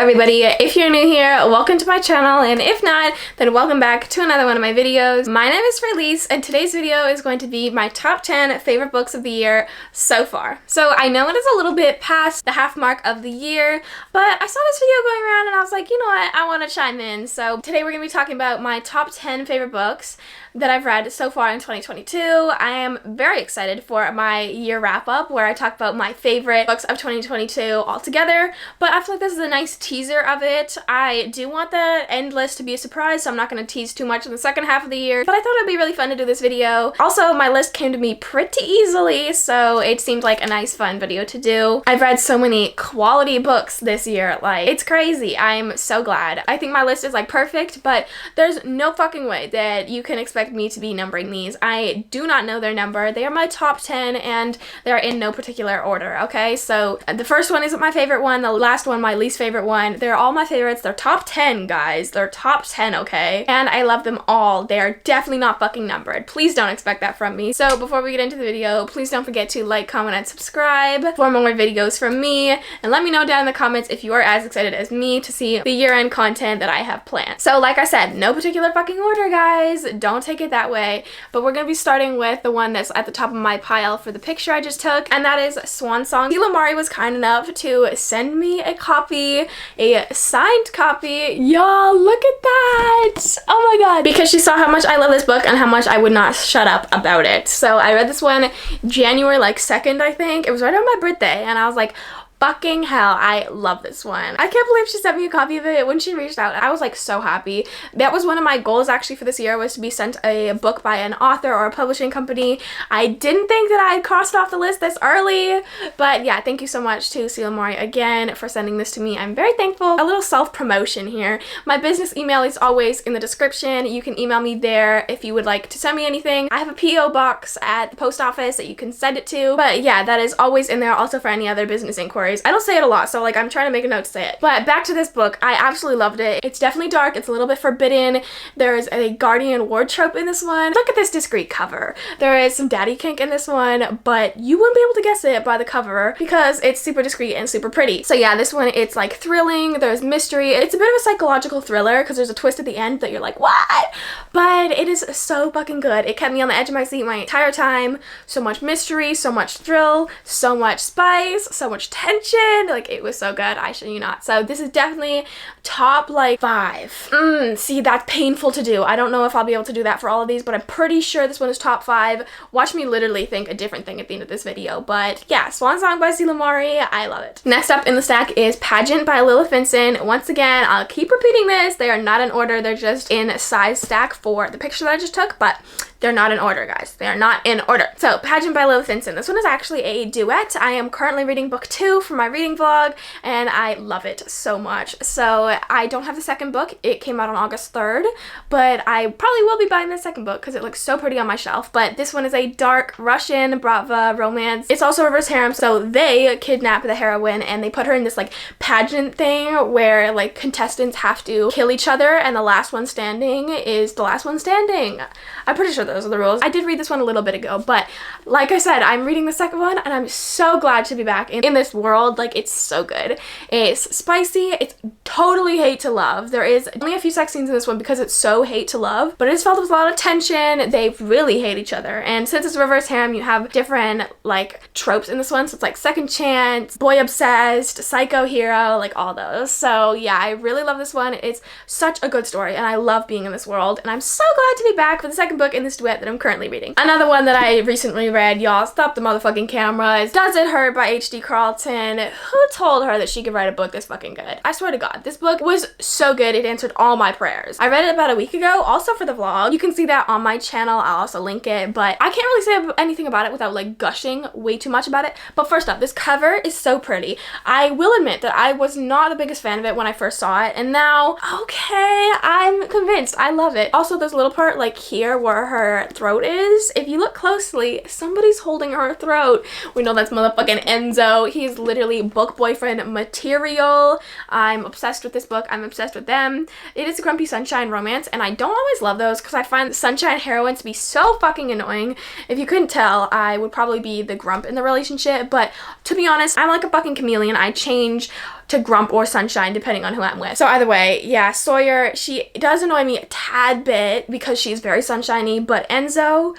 everybody, if you're new here, welcome to my channel, and if not, then welcome back to another one of my videos. My name is Freyleece, and today's video is going to be my top 10 favorite books of the year so far. So I know it is a little bit past the half mark of the year, but I saw this video going around and I was like, you know what, I want to chime in. So today we're going to be talking about my top 10 favorite books that I've read so far in 2022. I am very excited for my year wrap up where I talk about my favorite books of 2022 all together, but I feel like this is a nice teaser of it. I do want the end list to be a surprise, so I'm not going to tease too much in the second half of the year, but I thought it would be really fun to do this video. Also, my list came to me pretty easily, so it seemed like a nice fun video to do. I've read so many quality books this year, like, it's crazy. I'm so glad. I think my list is like perfect, but there's no fucking way that you can expect me to be numbering these. I do not know their number. They are my top 10 and they're in no particular order, okay? So the first one isn't my favorite one, the last one my least favorite one. They're all my favorites. They're top 10, guys. They're top 10, okay? And I love them all. They are definitely not fucking numbered. Please don't expect that from me. So before we get into the video, please don't forget to like, comment, and subscribe for more videos from me, and let me know down in the comments if you are as excited as me to see the year-end content that I have planned. So like I said, no particular fucking order, guys. Don't take it that way, but we're gonna be starting with the one that's at the top of my pile for the picture I just took, and that is Swan Song. Mari was kind enough to send me a copy, a signed copy. Y'all, look at that! Oh my god! Because she saw how much I love this book and how much I would not shut up about it. So I read this one January like 2nd, I think. It was right on my birthday, and I was like, fucking hell, I love this one. I can't believe she sent me a copy of it. When she reached out, I was like so happy. That was one of my goals actually for this year, was to be sent a book by an author or a publishing company. I didn't think that I had crossed off the list this early, but yeah, thank you so much to Mari again for sending this to me. I'm very thankful. A little self-promotion here. My business email is always in the description. You can email me there if you would like to send me anything. I have a P.O. box at the post office that you can send it to, but yeah, that is always in there also for any other business inquiries. I don't say it a lot, so like I'm trying to make a note to say it. But back to this book, I absolutely loved it. It's definitely dark, it's a little bit forbidden. There's a guardian wardrobe in this one. Look at this discreet cover. There is some daddy kink in this one, but you wouldn't be able to guess it by the cover because it's super discreet and super pretty. So yeah, this one, it's like thrilling, there's mystery. It's a bit of a psychological thriller because there's a twist at the end that you're like, what? But it is so fucking good. It kept me on the edge of my seat my entire time. So much mystery, so much thrill, so much spice, so much tension. Like, it was so good, I shit you not. So this is definitely top like 5. See, that's painful to do. I don't know if I'll be able to do that for all of these, but I'm pretty sure this one is top 5. Watch me literally think a different thing at the end of this video. But yeah, Swan Song by Mari, I love it. Next up in the stack is Pageant by Lilith Vinson. Once again, I'll keep repeating this. They are not in order. They're just in size stack for the picture that I just took, but they're not in order, guys. They are not in order. So, Pageant by Lilith Vinson. This one is actually a duet. I am currently reading book 2 for my reading vlog, and I love it so much. So, I don't have the second book. It came out on August 3rd, but I probably will be buying the second book because it looks so pretty on my shelf. But this one is a dark Russian Bratva romance. It's also reverse harem, so they kidnap the heroine and they put her in this like pageant thing where like contestants have to kill each other, and the last one standing is the last one standing. I'm pretty sure those are the rules. I did read this one a little bit ago, but like I said, I'm reading the second one and I'm so glad to be back in this world. Like, it's so good. It's spicy. It's totally hate to love. There is only a few sex scenes in this one because it's so hate to love, but it is filled with a lot of tension. They really hate each other, and since it's reverse harem, you have different like tropes in this one. So it's like second chance, boy obsessed, psycho hero, like all those. So yeah, I really love this one. It's such a good story and I love being in this world, and I'm so glad to be back for the second book in this duet that I'm currently reading. Another one that I recently read, y'all, stop the motherfucking camera, is Does It Hurt by H.D. Carlton. Who told her that she could write a book this fucking good? I swear to God, this book was so good. It answered all my prayers. I read it about a week ago, also for the vlog. You can see that on my channel. I'll also link it, but I can't really say anything about it without like gushing way too much about it. But first up, this cover is so pretty. I will admit that I was not the biggest fan of it when I first saw it, and now, okay, I'm convinced. I love it. Also, there's a little part like here where her throat is. If you look closely, somebody's holding her throat. We know that's motherfucking Enzo. He's literally book boyfriend material. I'm obsessed with this book. I'm obsessed with them. It is a Grumpy Sunshine romance, and I don't always love those because I find Sunshine heroines to be so fucking annoying. If you couldn't tell, I would probably be the grump in the relationship, but to be honest, I'm like a fucking chameleon. I change to grump or sunshine depending on who I'm with. So either way, yeah, Sawyer, she does annoy me a tad bit because she's very sunshiny, but Enzo,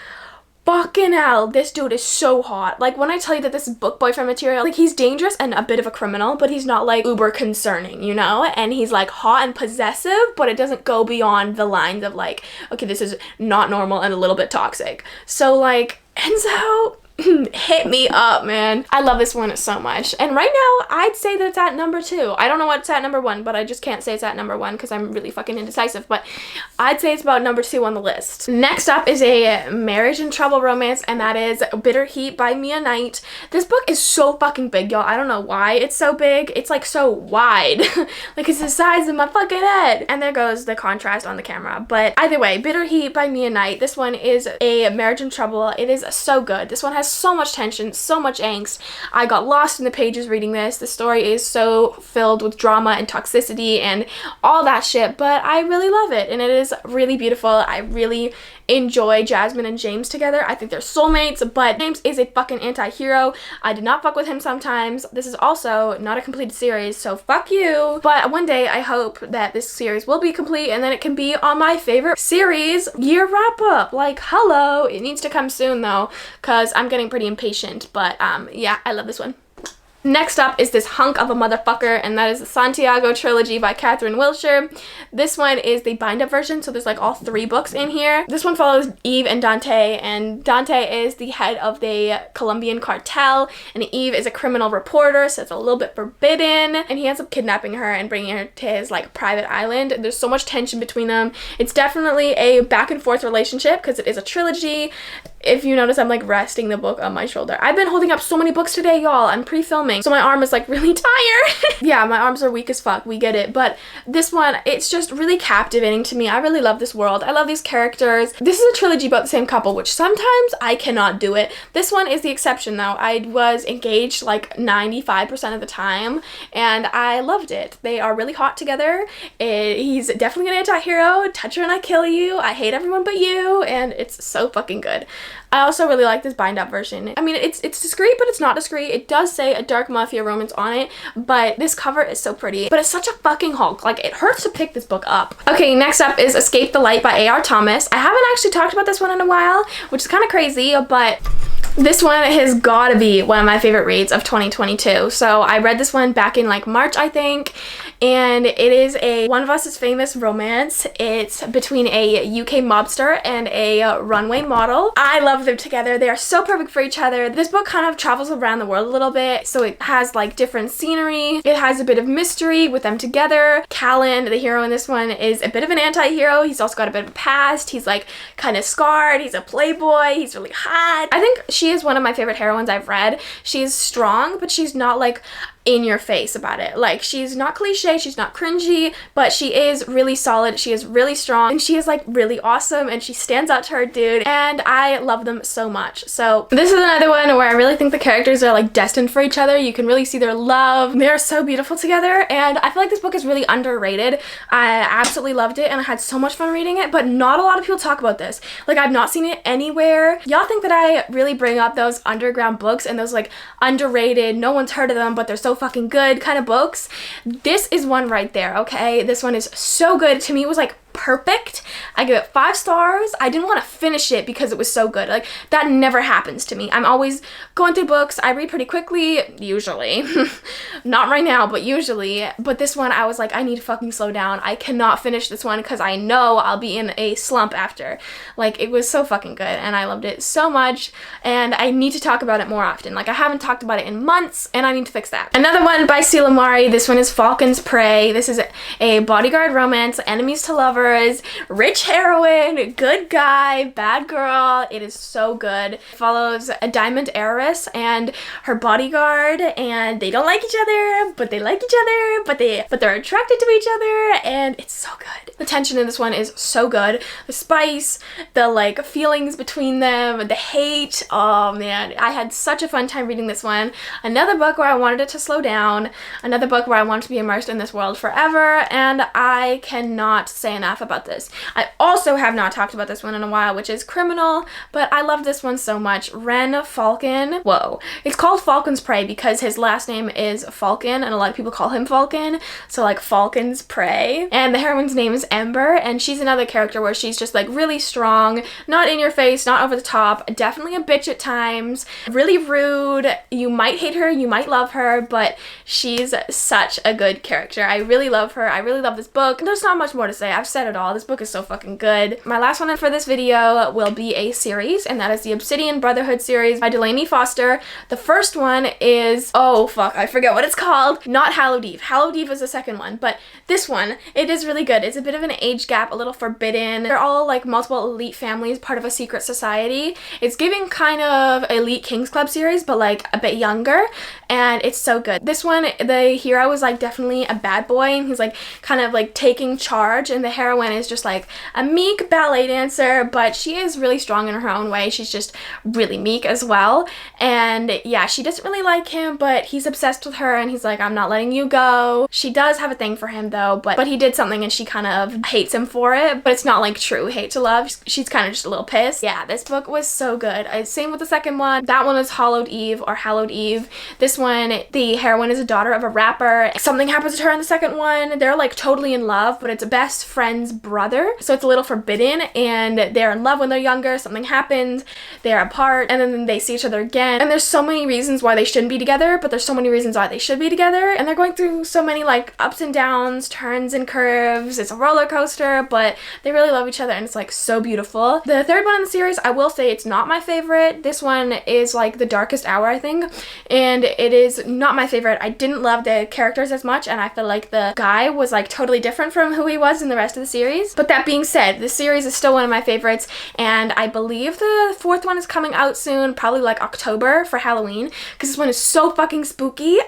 fucking hell, this dude is so hot. Like, when I tell you that this is book boyfriend material, like, he's dangerous and a bit of a criminal, but he's not like uber concerning, you know? And he's like hot and possessive, but it doesn't go beyond the lines of like, okay, this is not normal and a little bit toxic. So like, Enzo, hit me up, man. I love this one so much. And right now, I'd say that it's at number 2. I don't know what's at number 1, but I just can't say it's at number 1 because I'm really fucking indecisive. But I'd say it's about number 2 on the list. Next up is a marriage and trouble romance, and that is Bitter Heat by Mia Knight. This book is so fucking big, y'all. I don't know why it's so big. It's like so wide. Like, it's the size of my fucking head. And there goes the contrast on the camera. But either way, Bitter Heat by Mia Knight. This one is a marriage and trouble. It is so good. This one has so much tension, so much angst. I got lost in the pages reading this. The story is so filled with drama and toxicity and all that shit, but I really love it, and it is really beautiful. I really enjoy Jasmine and James together. I think they're soulmates, but James is a fucking anti-hero. I did not fuck with him sometimes. This is also not a completed series, so fuck you. But one day I hope that this series will be complete and then it can be on my favorite series year wrap up. Like, hello. It needs to come soon though, because I'm getting pretty impatient, but yeah, I love this one. Next up is this hunk of a motherfucker, and that is the Santiago Trilogy by Catherine Wilshire. This one is the bind-up version, so there's like all 3 books in here. This one follows Eve and Dante is the head of the Colombian cartel, and Eve is a criminal reporter, so it's a little bit forbidden, and he ends up kidnapping her and bringing her to his like private island. There's so much tension between them. It's definitely a back and forth relationship because it is a trilogy. If you notice, I'm like resting the book on my shoulder. I've been holding up so many books today, y'all. I'm pre-filming, so my arm is like really tired. Yeah, my arms are weak as fuck. We get it. But this one, it's just really captivating to me. I really love this world. I love these characters. This is a trilogy about the same couple, which sometimes I cannot do it. This one is the exception though. I was engaged like 95% of the time, and I loved it. They are really hot together. He's definitely an anti-hero. Touch her and I kill you. I hate everyone but you, and it's so fucking good. I also really like this bind-up version. I mean, it's discreet, but it's not discreet. It does say a dark mafia romance on it, but this cover is so pretty. But it's such a fucking hulk. Like, it hurts to pick this book up. Okay, next up is Escape the Light by A.R. Thomas. I haven't actually talked about this one in a while, which is kind of crazy, but this one has gotta be one of my favorite reads of 2022. So I read this one back in like March, I think, and it is a One of Us is Famous romance. It's between a UK mobster and a runway model. I love them together. They are so perfect for each other. This book kind of travels around the world a little bit, so it has like different scenery. It has a bit of mystery with them together. Callan, the hero in this one, is a bit of an anti-hero. He's also got a bit of a past. He's like kind of scarred. He's a playboy. He's really hot. I think she is one of my favorite heroines I've read. She's strong, but she's not like in your face about it. Like, she's not cliche, she's not cringy, but she is really solid, she is really strong, and she is like really awesome, and she stands out to her dude, and I love them so much. So this is another one where I really think the characters are like destined for each other. You can really see their love. They're so beautiful together, and I feel like this book is really underrated. I absolutely loved it, and I had so much fun reading it, but not a lot of people talk about this. Like, I've not seen it anywhere. Y'all think that I really bring up those underground books and those like underrated, no one's heard of them, but they're so fucking good kind of books. This is one right there, okay? This one is so good. To me, it was like perfect. I give it 5 stars. I didn't want to finish it because it was so good. Like, that never happens to me. I'm always going through books. I read pretty quickly, usually. Not right now, but usually. But this one, I was like, I need to fucking slow down. I cannot finish this one because I know I'll be in a slump after. Like, it was so fucking good, and I loved it so much, and I need to talk about it more often. Like, I haven't talked about it in months, and I need to fix that. Another one by Sila Mari. This one is Falcons Prey. This is a bodyguard romance, enemies to lovers, rich heroine, good guy, bad girl. It is so good. It follows a diamond heiress and her bodyguard, and they don't like each other, but they like each other, but they're attracted to each other, and it's so good. The tension in this one is so good. The spice, the like feelings between them, the hate. Oh man, I had such a fun time reading this one. Another book where I wanted it to slow down. Another book where I wanted to be immersed in this world forever, and I cannot say enough enough about this. I also have not talked about this one in a while, which is Criminal, but I love this one so much. Ren Falcon. Whoa. It's called Falcons Prey because his last name is Falcon, and a lot of people call him Falcon, so like Falcons Prey. And the heroine's name is Ember, and she's another character where she's just like really strong, not in your face, not over the top, definitely a bitch at times, really rude. You might hate her, you might love her, but she's such a good character. I really love her. I really love this book. There's not much more to say. I've said it all. This book is so fucking good. My last one for this video will be a series, and that is the Obsidian Brotherhood series by Delaney Foster. The first one is, oh fuck, I forget what it's called. Not Hallowed Eve. Hallowed Eve is the second one, but this one, it is really good. It's a bit of an age gap, a little forbidden. They're all like multiple elite families, part of a secret society. It's giving kind of Elite Kings Club series, but like a bit younger, and it's so good. This one, the hero is like definitely a bad boy, and he's like kind of like taking charge, and the heroine is just like a meek ballet dancer, but she is really strong in her own way. She's just really meek as well, and yeah, she doesn't really like him, but he's obsessed with her, and he's like, I'm not letting you go. She does have a thing for him though, but he did something and she kind of hates him for it, but it's not like true hate to love. She's kind of just a little pissed. Yeah, this book was so good. Same with the second one. That one is Hallowed Eve or Hallowed Eve. This one, the heroine is a daughter of a rapper. Something happens to her in the second one. They're like totally in love, but it's a best friend's brother, so it's a little forbidden, and they're in love when they're younger. Something happens, they're apart, and then they see each other again, and there's so many reasons why they shouldn't be together, but there's so many reasons why they should be together, and they're going through so many like ups and downs, turns and curves. It's a roller coaster, but they really love each other, and it's like so beautiful. The third one in the series, I will say it's not my favorite. This one is like The Darkest Hour, I think, and it is not my favorite. I didn't love the characters as much, and I feel like the guy was like totally different from who he was in the rest of the series. But that being said, this series is still one of my favorites, and I believe the fourth one is coming out soon, probably like October for Halloween, because this one is so fucking spooky.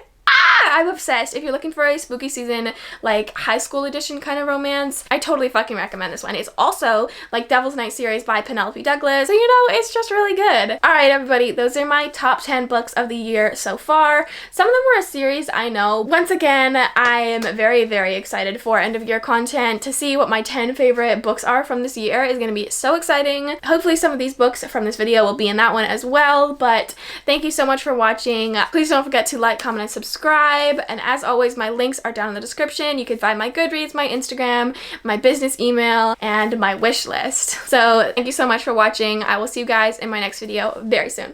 I'm obsessed. If you're looking for a spooky season, like high school edition kind of romance, I totally fucking recommend this one. It's also like Devil's Night series by Penelope Douglas, so you know, it's just really good. Alright everybody, those are my top 10 books of the year so far. Some of them were a series, I know. Once again, I am very, very excited for end of year content. To see what my 10 favorite books are from this year is going to be so exciting. Hopefully some of these books from this video will be in that one as well, but thank you so much for watching. Please don't forget to like, comment, and subscribe. And as always, my links are down in the description. You can find my Goodreads, my Instagram, my business email, and my wish list. So thank you so much for watching. I will see you guys in my next video very soon.